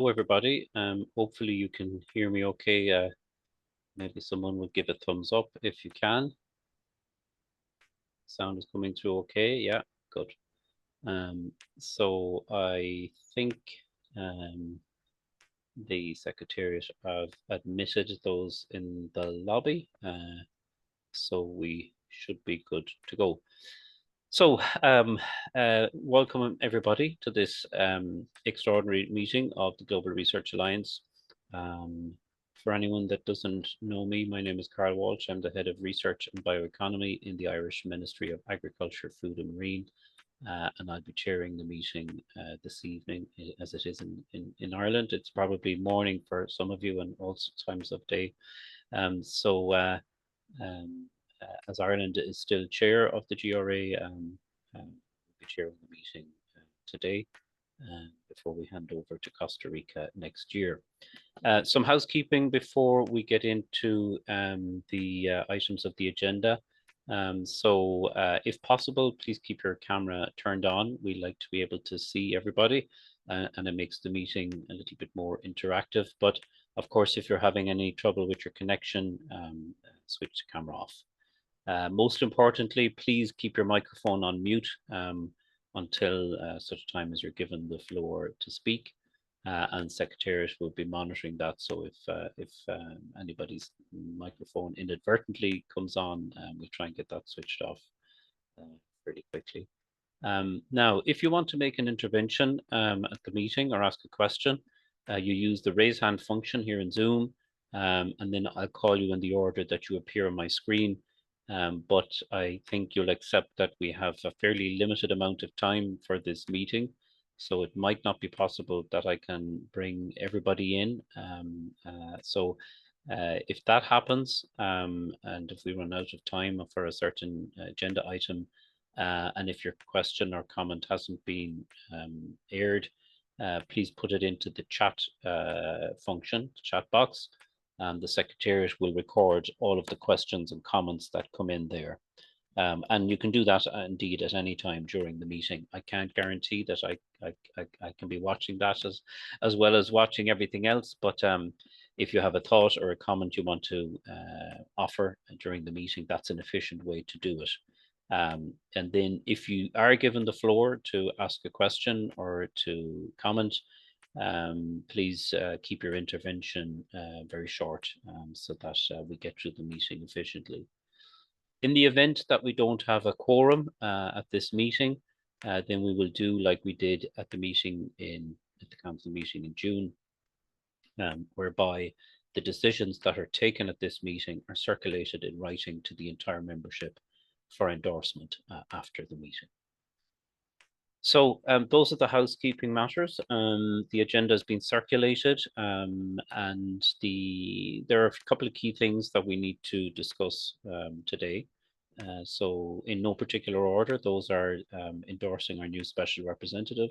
Hello, everybody. Hopefully you can hear me okay. Maybe someone would give a thumbs up if you can. Sound is coming through okay. Yeah, good. So I think the Secretariat have admitted those in the lobby, so we should be good to go. So, welcome everybody to this extraordinary meeting of the Global Research Alliance. For anyone that doesn't know me, my name is Carl Walsh. I'm the Head of Research and Bioeconomy in the Irish Ministry of Agriculture, Food and Marine, and I'll be chairing the meeting this evening as it is in Ireland. It's probably morning for some of you and also times of day. So as Ireland is still chair of the GRA, we'll be chairing the meeting today before we hand over to Costa Rica next year. Some housekeeping before we get into the items of the agenda. If possible, please keep your camera turned on. We like to be able to see everybody and it makes the meeting a little bit more interactive. But of course, if you're having any trouble with your connection, switch the camera off. Most importantly, please keep your microphone on mute until such time as you're given the floor to speak. And Secretariat will be monitoring that. So if anybody's microphone inadvertently comes on, we'll try and get that switched off pretty quickly. Now, if you want to make an intervention at the meeting or ask a question, you use the raise hand function here in Zoom, and then I'll call you in the order that you appear on my screen. But I think you'll accept that we have a fairly limited amount of time for this meeting, so it might not be possible that I can bring everybody in. If that happens, and if we run out of time for a certain agenda item, and if your question or comment hasn't been aired, please put it into the chat function, chat box, and the Secretariat will record all of the questions and comments that come in there. And you can do that indeed at any time during the meeting. I can't guarantee that I can be watching that as well as watching everything else, but if you have a thought or a comment you want to offer during the meeting, that's an efficient way to do it. And then if you are given the floor to ask a question or to comment, please keep your intervention very short so that we get through the meeting efficiently. In the event that we don't have a quorum at this meeting, then we will do like we did at the meeting at the council meeting in June, whereby the decisions that are taken at this meeting are circulated in writing to the entire membership for endorsement after the meeting. So those are the housekeeping matters. The agenda has been circulated, and there are a couple of key things that we need to discuss today. So in no particular order, those are endorsing our new special representative,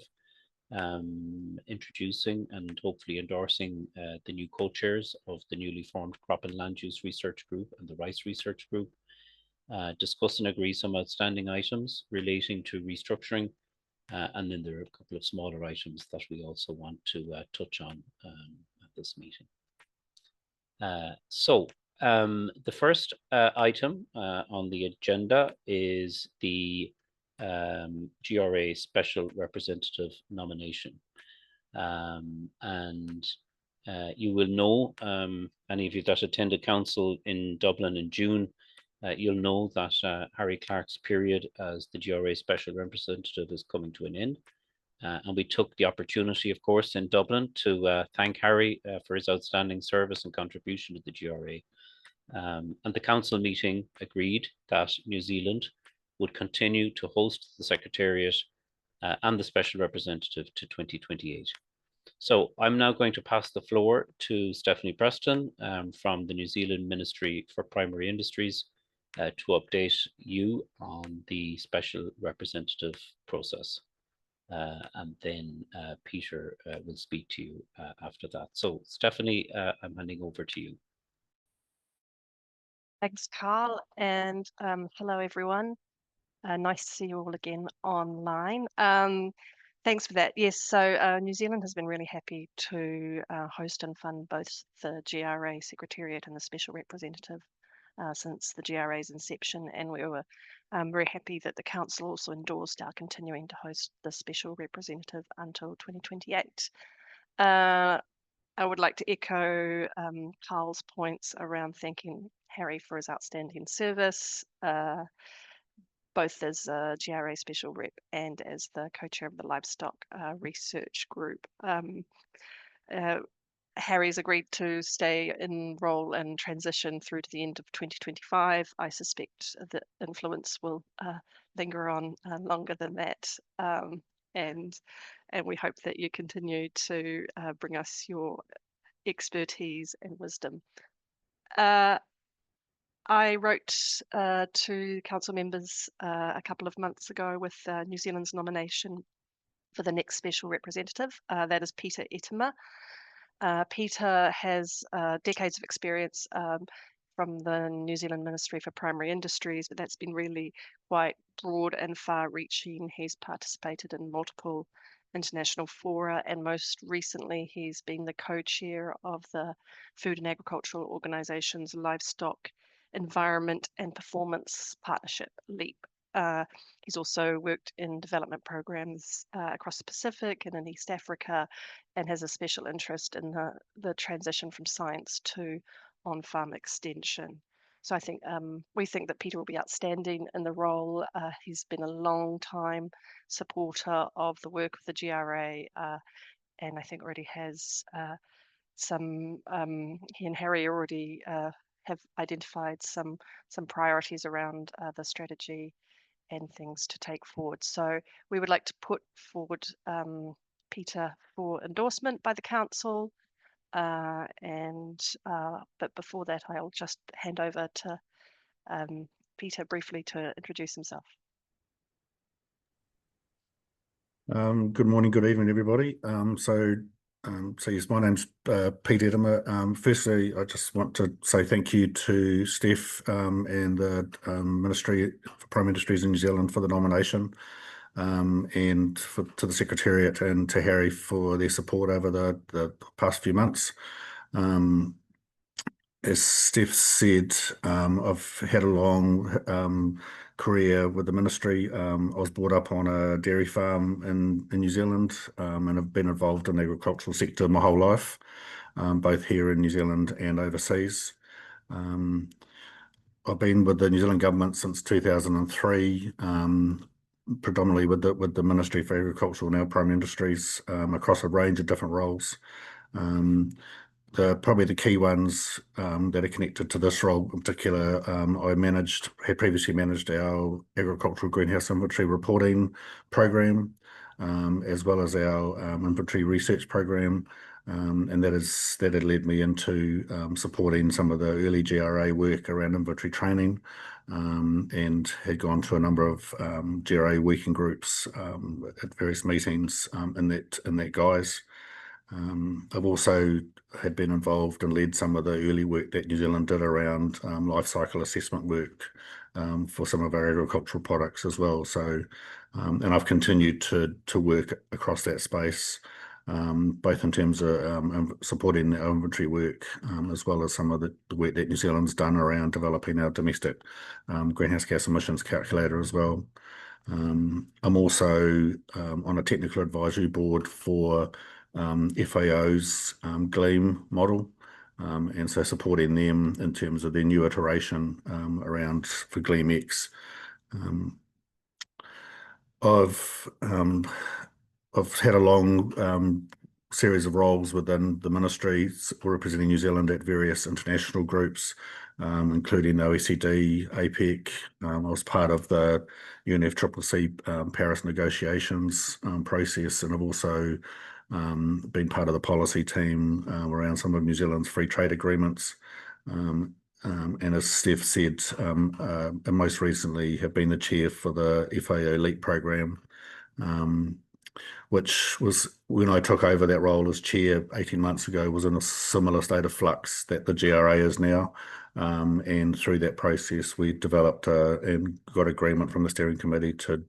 introducing and hopefully endorsing the new co-chairs of the newly formed Crop and Land Use Research Group and the Rice Research Group, discuss and agree some outstanding items relating to restructuring, and then there are a couple of smaller items that we also want to touch on at this meeting. The first item on the agenda is the GRA Special Representative nomination. You will know, any of you that attended council in Dublin in June, you'll know that Harry Clark's period as the GRA Special Representative is coming to an end. And we took the opportunity, of course, in Dublin to thank Harry for his outstanding service and contribution to the GRA. And the council meeting agreed that New Zealand would continue to host the Secretariat and the Special Representative to 2028. So I'm now going to pass the floor to Stephanie Preston from the New Zealand Ministry for Primary Industries to update you on the Special Representative process. And then Peter will speak to you after that. So Stephanie, I'm handing over to you. Thanks, Carl, and hello, everyone. Nice to see you all again online. Thanks for that. Yes, so New Zealand has been really happy to host and fund both the GRA Secretariat and the Special Representative since the GRA's inception, and we were very happy that the Council also endorsed our continuing to host the Special Representative until 2028. I would like to echo Carl's points around thanking Harry for his outstanding service, both as a GRA special rep and as the co-chair of the livestock research group. Harry's agreed to stay in role and transition through to the end of 2025. I suspect the influence will linger on longer than that. And we hope that you continue to bring us your expertise and wisdom. I wrote to council members a couple of months ago with New Zealand's nomination for the next special representative. That is Peter Ettimer. Peter has decades of experience from the New Zealand Ministry for Primary Industries, but that's been really quite broad and far-reaching. He's participated in multiple international fora, and most recently he's been the co-chair of the Food and Agricultural Organisation's Livestock Environment and Performance Partnership, LEAP. He's also worked in development programs across the Pacific and in East Africa, and has a special interest in the transition from science to on-farm extension. So I think we think that Peter will be outstanding in the role. He's been a long time supporter of the work of the GRA, and I think already has some. He and Harry already have identified some priorities around the strategy and things to take forward. So we would like to put forward Peter for endorsement by the council. But before that, I'll just hand over to Peter briefly to introduce himself. Good morning, good evening, everybody. So yes, my name's Pete Ettimer. Firstly, I just want to say thank you to Steph and the Ministry for Primary Industries in New Zealand for the nomination, and to the Secretariat and to Harry for their support over the past few months. As Steph said, I've had a long career with the ministry. I was brought up on a dairy farm in New Zealand, and I've been involved in the agricultural sector my whole life, both here in New Zealand and overseas. I've been with the New Zealand government since 2003, predominantly with the Ministry for Agriculture and now Primary Industries, across a range of different roles. Probably the key ones that are connected to this role in particular, I had previously managed our agricultural greenhouse inventory reporting program, as well as our inventory research program, and that had led me into supporting some of the early GRA work around inventory training, and had gone to a number of GRA working groups at various meetings in that guise. I've also had been involved and led some of the early work that New Zealand did around life cycle assessment work for some of our agricultural products as well. So, and I've continued to work across that space, both in terms of supporting our inventory work, as well as some of the work that New Zealand's done around developing our domestic greenhouse gas emissions calculator as well. I'm also on a technical advisory board for FAO's GLEAM model, and so supporting them in terms of their new iteration around for GLEAM-X. I've had a long series of roles within the ministry representing New Zealand at various international groups, including OECD, APEC. I was part of the UNFCCC Paris negotiations process, and I've also been part of the policy team around some of New Zealand's free trade agreements. And as Steph said, and most recently have been the chair for the FAO LEAP program, which was, when I took over that role as chair 18 months ago, was in a similar state of flux that the GRA is now. And through that process, we developed and got agreement from the steering committee to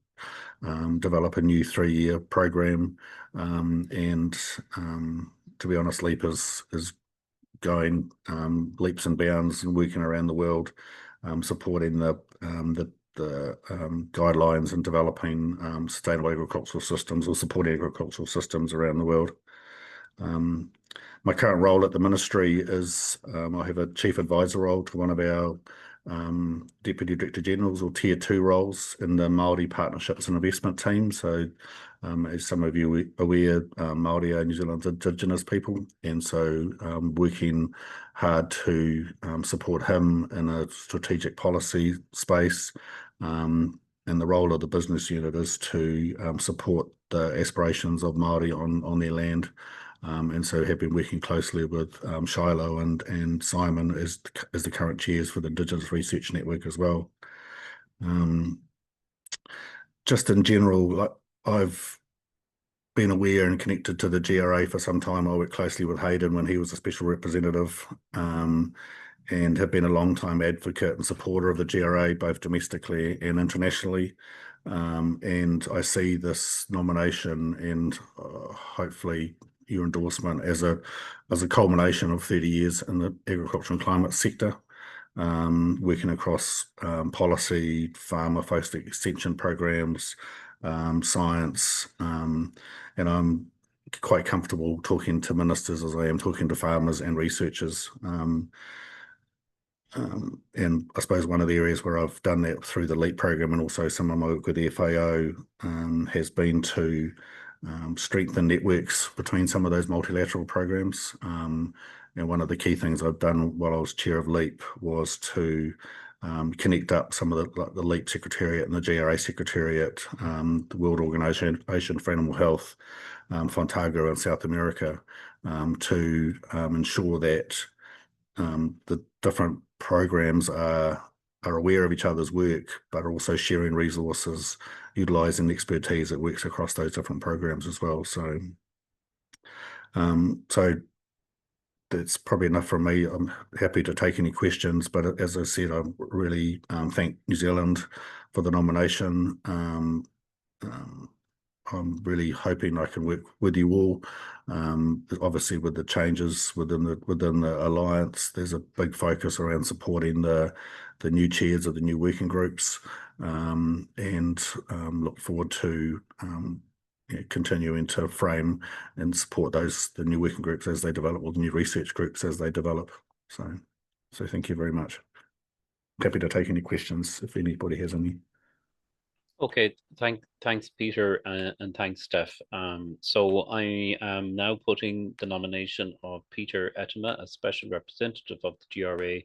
develop a new 3-year program. And to be honest, LEAP is going leaps and bounds and working around the world, supporting the guidelines and developing sustainable agricultural systems, or supporting agricultural systems around the world. My current role at the ministry is I have a chief advisor role to one of our deputy director generals, or tier 2 roles in the Māori partnerships and investment team. So as some of you are aware, Māori are New Zealand's Indigenous people, and so working hard to support him in a strategic policy space. And the role of the business unit is to support the aspirations of Māori on their land. And so have been working closely with Shiloh and Simon as the current chairs for the Indigenous Research Network as well. Just in general, I've been aware and connected to the GRA for some time. I worked closely with Hayden when he was a special representative, and have been a long-time advocate and supporter of the GRA, both domestically and internationally. And I see this nomination and hopefully your endorsement as a culmination of 30 years in the agriculture and climate sector, working across policy, farmer-focused extension programs, science, and I'm quite comfortable talking to ministers as I am talking to farmers and researchers. And I suppose one of the areas where I've done that through the LEAP program, and also some of my work with the FAO, has been to strengthen networks between some of those multilateral programs. And one of the key things I've done while I was chair of LEAP was to connect up some of the LEAP Secretariat and the GRA Secretariat, the World Organization for Animal Health, Fontaga in South America, to ensure that the different programs are aware of each other's work, but are also sharing resources, utilising expertise that works across those different programs as well. So, so that's probably enough from me. I'm happy to take any questions, but as I said, I really thank New Zealand for the nomination. I'm really hoping I can work with you all. Obviously, with the changes within the alliance, there's a big focus around supporting the new chairs of the new working groups, and look forward to continuing to frame and support the new working groups as they develop, or the new research groups as they develop. So thank you very much. Happy to take any questions if anybody has any. Okay, thanks, Peter, and thanks, Steph. So I am now putting the nomination of Peter Ettema as Special Representative of the GRA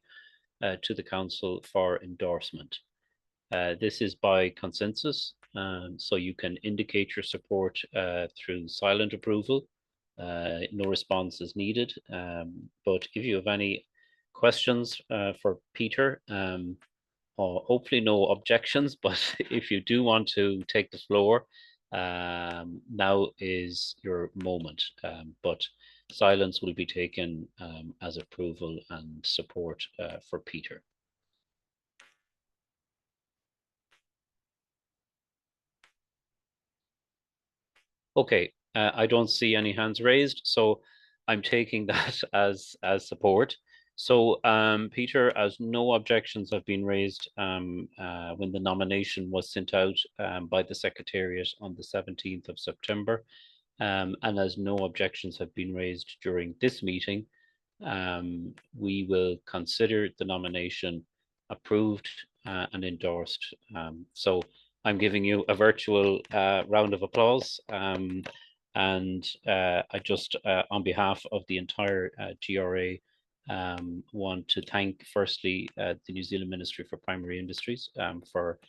to the Council for endorsement. This is by consensus, so you can indicate your support through silent approval. No response is needed, but if you have any questions for Peter, hopefully no objections, but if you do want to take the floor, now is your moment. But silence will be taken as approval and support for Peter. Okay, I don't see any hands raised, so I'm taking that as support. So, Peter, as no objections have been raised when the nomination was sent out by the Secretariat on the 17th of September, and as no objections have been raised during this meeting, we will consider the nomination approved and endorsed. So I'm giving you a virtual round of applause. And I just, on behalf of the entire GRA, want to thank firstly the New Zealand Ministry for Primary Industries for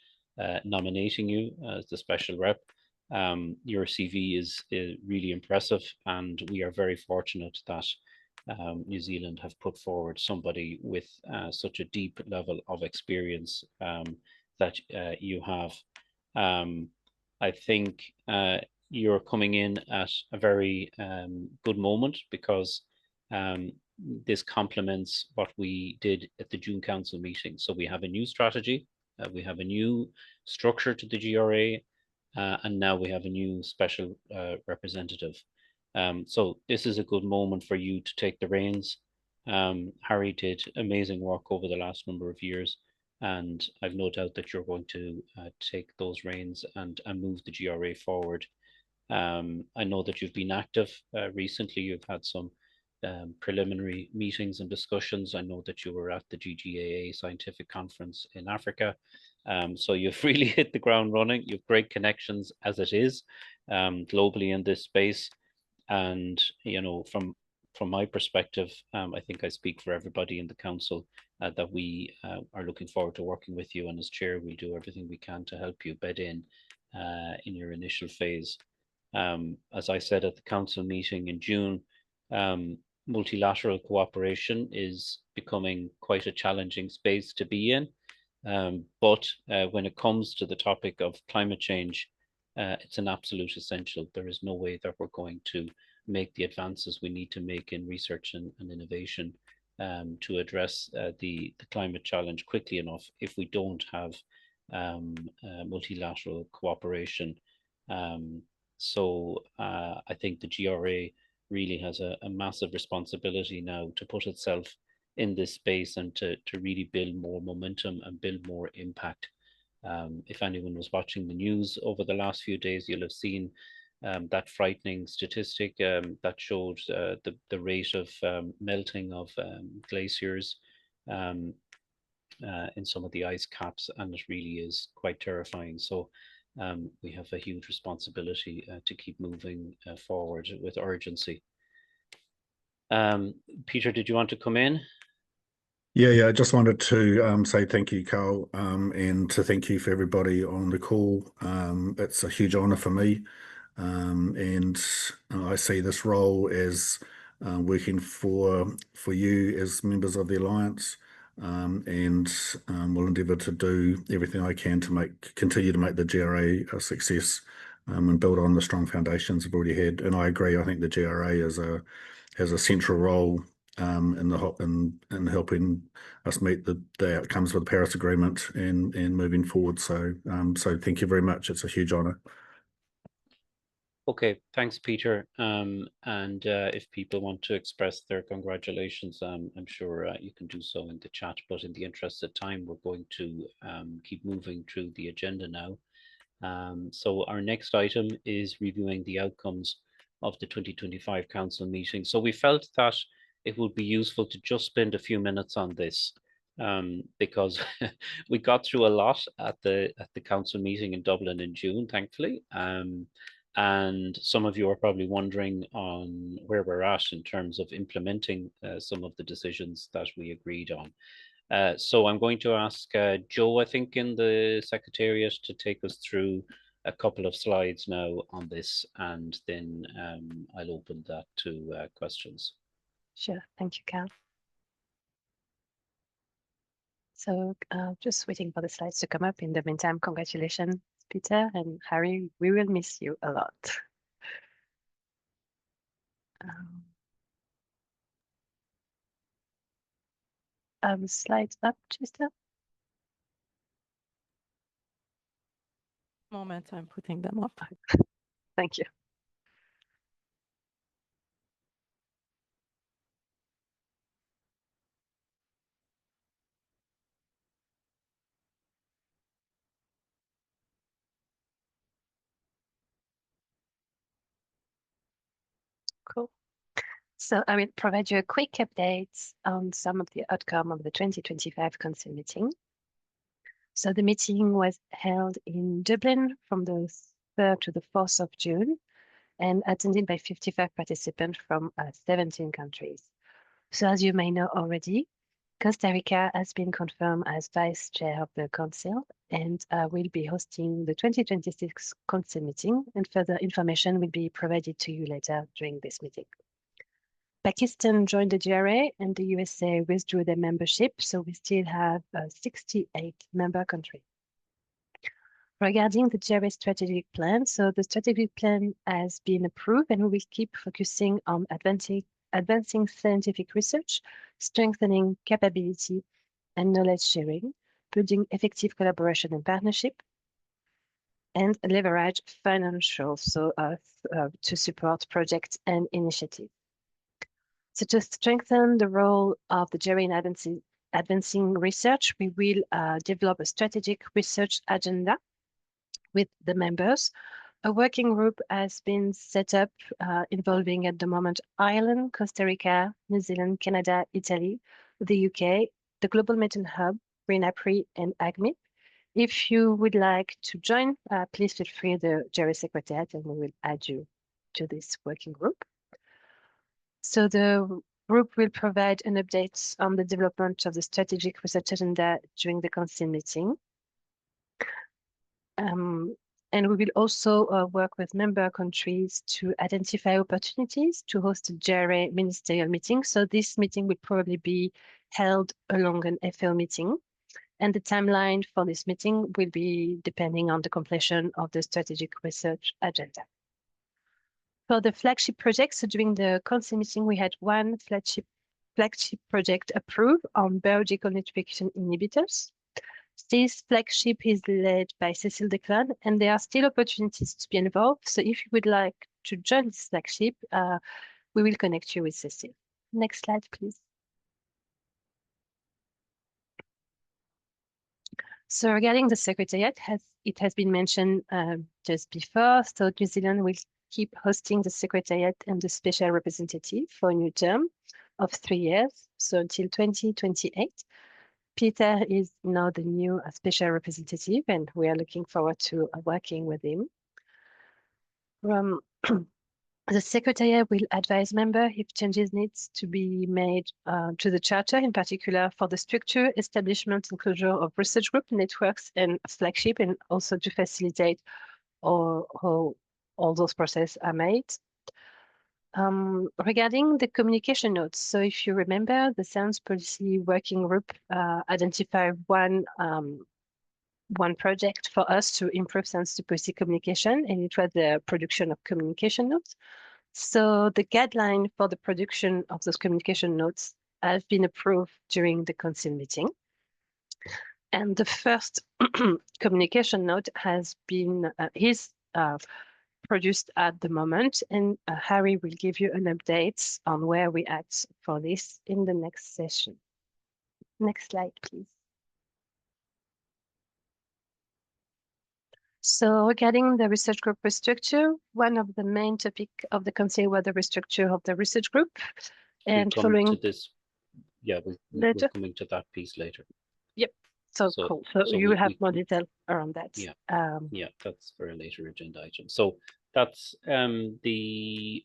nominating you as the special rep. Your CV is really impressive, and we are very fortunate that New Zealand have put forward somebody with such a deep level of experience that you have. I think you're coming in at a very good moment, because this complements what we did at the June Council meeting. So we have a new strategy, we have a new structure to the GRA, and now we have a new special representative. So this is a good moment for you to take the reins. Harry did amazing work over the last number of years, and I've no doubt that you're going to take those reins and move the GRA forward. I know that you've been active recently. You've had some preliminary meetings and discussions. I know that you were at the GGAA Scientific Conference in Africa. So you've really hit the ground running. You have great connections as it is globally in this space. And, you know, from my perspective, I think I speak for everybody in the council that we are looking forward to working with you. And as chair, we'll do everything we can to help you bed in your initial phase. As I said at the council meeting in June, multilateral cooperation is becoming quite a challenging space to be in. But when it comes to the topic of climate change, it's an absolute essential. There is no way that we're going to make the advances we need to make in research and innovation to address the climate challenge quickly enough if we don't have multilateral cooperation. So I think the GRA really has a massive responsibility now to put itself in this space and to really build more momentum and build more impact. If anyone was watching the news over the last few days, you'll have seen that frightening statistic that showed the rate of melting of glaciers in some of the ice caps, and it really is quite terrifying. So we have a huge responsibility to keep moving forward with urgency. Peter, did you want to come in? Yeah, I just wanted to say thank you, Carl, and to thank you for everybody on the call. It's a huge honour for me, and I see this role as working for you as members of the Alliance, and will endeavour to do everything I can to continue to make the GRA a success, and build on the strong foundations we've already had. And I agree. I think the GRA has a central role in helping us meet the outcomes of the Paris Agreement and moving forward. So thank you very much. It's a huge honour. Okay, thanks, Peter. And if people want to express their congratulations, I'm sure you can do so in the chat. But in the interest of time, we're going to keep moving through the agenda now. So our next item is reviewing the outcomes of the 2025 council meeting. So we felt that it would be useful to just spend a few minutes on this because we got through a lot at the council meeting in Dublin in June, thankfully. And some of you are probably wondering on where we're at in terms of implementing some of the decisions that we agreed on. So I'm going to ask Joe, I think, in the Secretariat to take us through a couple of slides now on this, and then I'll open that to questions. Sure, thank you, Carl. So just waiting for the slides to come up. In the meantime, congratulations, Peter and Harry. We will miss you a lot. Slides up, Chester. Moment, I'm putting them up. Thank you. Cool. So I will provide you a quick update on some of the outcome of the 2025 council meeting. So the meeting was held in Dublin from the 3rd to the 4th of June and attended by 55 participants from 17 countries. So as you may know already, Costa Rica has been confirmed as vice chair of the council and will be hosting the 2026 council meeting, and further information will be provided to you later during this meeting. Pakistan joined the GRA and the USA withdrew their membership, so we still have 68 member countries. Regarding the GRA strategic plan, so the strategic plan has been approved and we will keep focusing on advancing scientific research, strengthening capability and knowledge sharing, building effective collaboration and partnership, and leverage financial, so to support projects and initiatives. So to strengthen the role of the jury in advancing research, we will develop a strategic research agenda with the members. A working group has been set up involving at the moment Ireland, Costa Rica, New Zealand, Canada, Italy, the UK, the Global Method Hub, RENAPRI, and AGMIP. If you would like to join, please feel free to the jury secretariat and we will add you to this working group. So the group will provide an update on the development of the strategic research agenda during the council meeting. And we will also work with member countries to identify opportunities to host a JRA ministerial meeting. So this meeting will probably be held along an FAO meeting. And the timeline for this meeting will be depending on the completion of the strategic research agenda. For the flagship projects, so during the council meeting, we had one flagship project approved on biological nitrification inhibitors. This flagship is led by Cécile Declan, and there are still opportunities to be involved. So if you would like to join this flagship, we will connect you with Cécile. Next slide, please. So regarding the secretariat, it has been mentioned just before, so New Zealand will keep hosting the secretariat and the special representative for a new term of 3 years, so until 2028. Peter is now the new special representative, and we are looking forward to working with him. The Secretariat will advise members if changes needs to be made to the Charter, in particular for the structure, establishment, and closure of research group networks and flagship, and also to facilitate how all those processes are made. Regarding the communication notes, so if you remember, the Science Policy Working Group identified one project for us to improve science policy communication, and it was the production of communication notes. So the guideline for the production of those communication notes has been approved during the council meeting. And the first communication note has been produced at the moment, and Harry will give you an update on where we at for this in the next session. Next slide, please. So regarding the research group restructure, one of the main topic of the council was the restructure of the research group. And following to this, yeah, we're coming to that piece later. Yep. So cool. So you will have more detail around that. Yeah. Yeah, that's for a later agenda item. So that's the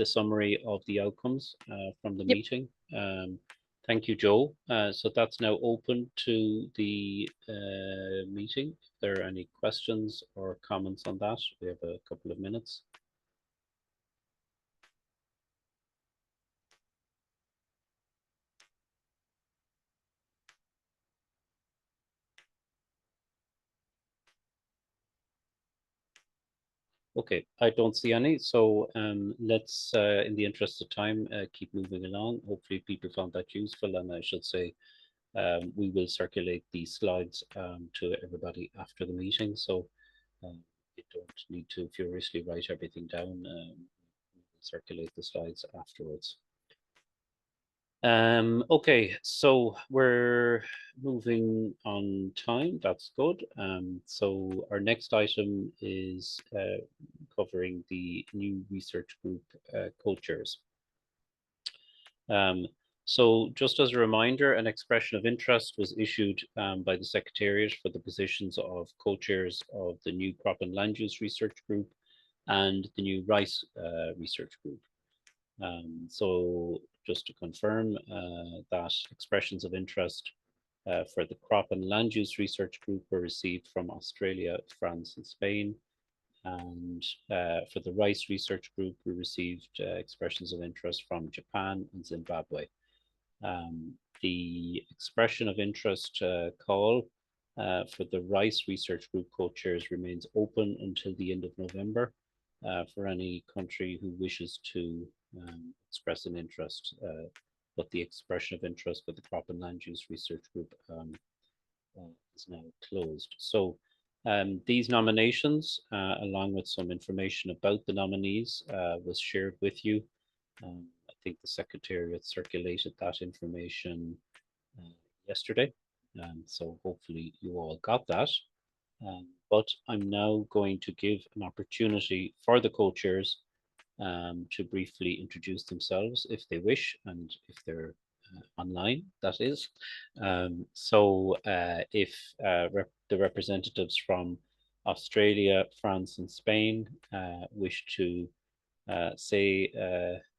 summary of the outcomes from the meeting. Thank you, Joe. So that's now open to the meeting. If there are any questions or comments on that, we have a couple of minutes. Okay, I don't see any. So let's, in the interest of time, keep moving along. Hopefully people found that useful, and I should say we will circulate these slides to everybody after the meeting. So you don't need to furiously write everything down. We will circulate the slides afterwards. Okay, so we're moving on time. That's good. So our next item is covering the new research group co-chairs. So just as a reminder, an expression of interest was issued by the Secretariat for the positions of co-chairs of the new Crop and Land Use Research Group and the new Rice Research Group. So just to confirm that expressions of interest for the Crop and Land Use Research Group were received from Australia, France, and Spain. And for the Rice Research Group, we received expressions of interest from Japan and Zimbabwe. The expression of interest call for the Rice Research Group co-chairs remains open until the end of November for any country who wishes to express an interest, but the expression of interest for the Crop and Land Use Research Group is now closed. So These nominations, along with some information about the nominees, was shared with you. I think the Secretariat circulated that information yesterday, so hopefully you all got that. But I'm now going to give an opportunity for the co-chairs to briefly introduce themselves if they wish, and if they're online, that is. If the representatives from Australia, France, and Spain wish to say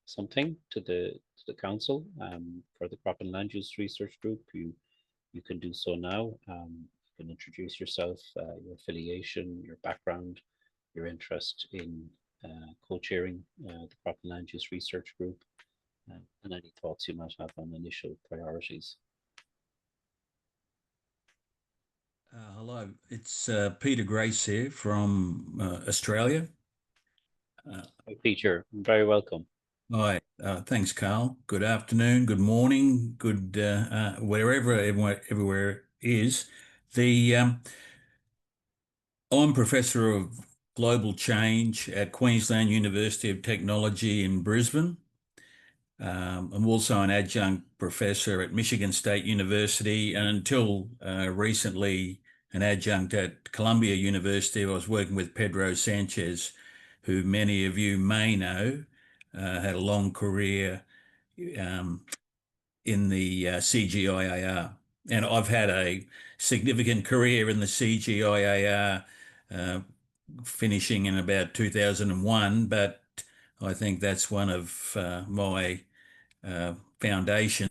something to the council for the Crop and Land Use Research Group, you can do so now. You can introduce yourself, your affiliation, your background, your interest in co-chairing the Crop and Land Use Research Group, and any thoughts you might have on initial priorities. Hello, it's Peter Grace here from Australia. Hi, Peter, very welcome. Hi, thanks, Carl. Good afternoon, good morning, good wherever everywhere is. I'm Professor of Global Change at Queensland University of Technology in Brisbane. I'm also an adjunct professor at Michigan State University, and until recently an adjunct at Columbia University. I was working with Pedro Sanchez, who many of you may know, had a long career in the CGIAR. And I've had a significant career in the CGIAR, finishing in about 2001, but I think that's one of my foundations